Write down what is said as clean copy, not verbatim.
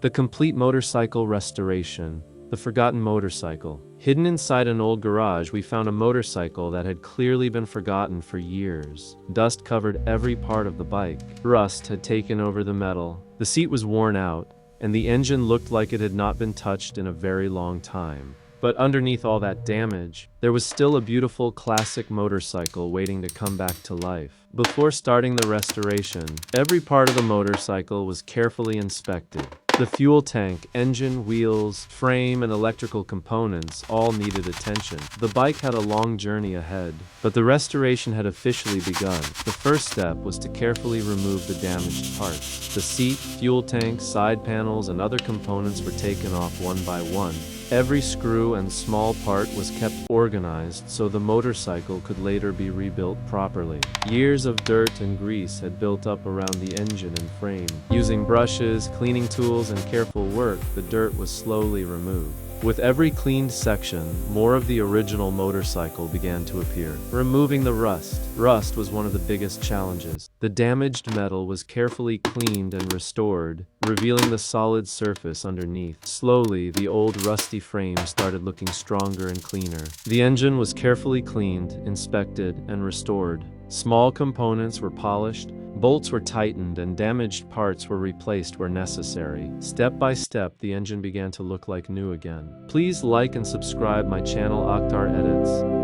The complete motorcycle restoration. The forgotten motorcycle. Hidden inside an old garage, we found a motorcycle that had clearly been forgotten for years. Dust covered every part of the bike. Rust had taken over the metal. The seat was worn out, and the engine looked like it had not been touched in a very long time. But underneath all that damage, there was still a beautiful classic motorcycle waiting to come back to life. Before starting the restoration, every part of the motorcycle was carefully inspected. The fuel tank, engine, wheels, frame, and electrical components all needed attention. The bike had a long journey ahead, but the restoration had officially begun. The first step was to carefully remove the damaged parts. The seat, fuel tank, side panels, and other components were taken off one by one. Every screw and small part was kept organized so the motorcycle could later be rebuilt properly. Years of dirt and grease had built up around the engine and frame. Using brushes, cleaning tools, and careful work, the dirt was slowly removed. With every cleaned section, more of the original motorcycle began to appear. Removing the rust. Rust was one of the biggest challenges. The damaged metal was carefully cleaned and restored, revealing the solid surface underneath. Slowly, the old rusty frame started looking stronger and cleaner. The engine was carefully cleaned, inspected, and restored. Small components were polished, bolts were tightened, and damaged parts were replaced where necessary. Step by step, the engine began to look like new again. Please like and subscribe my channel Akhtar Edits.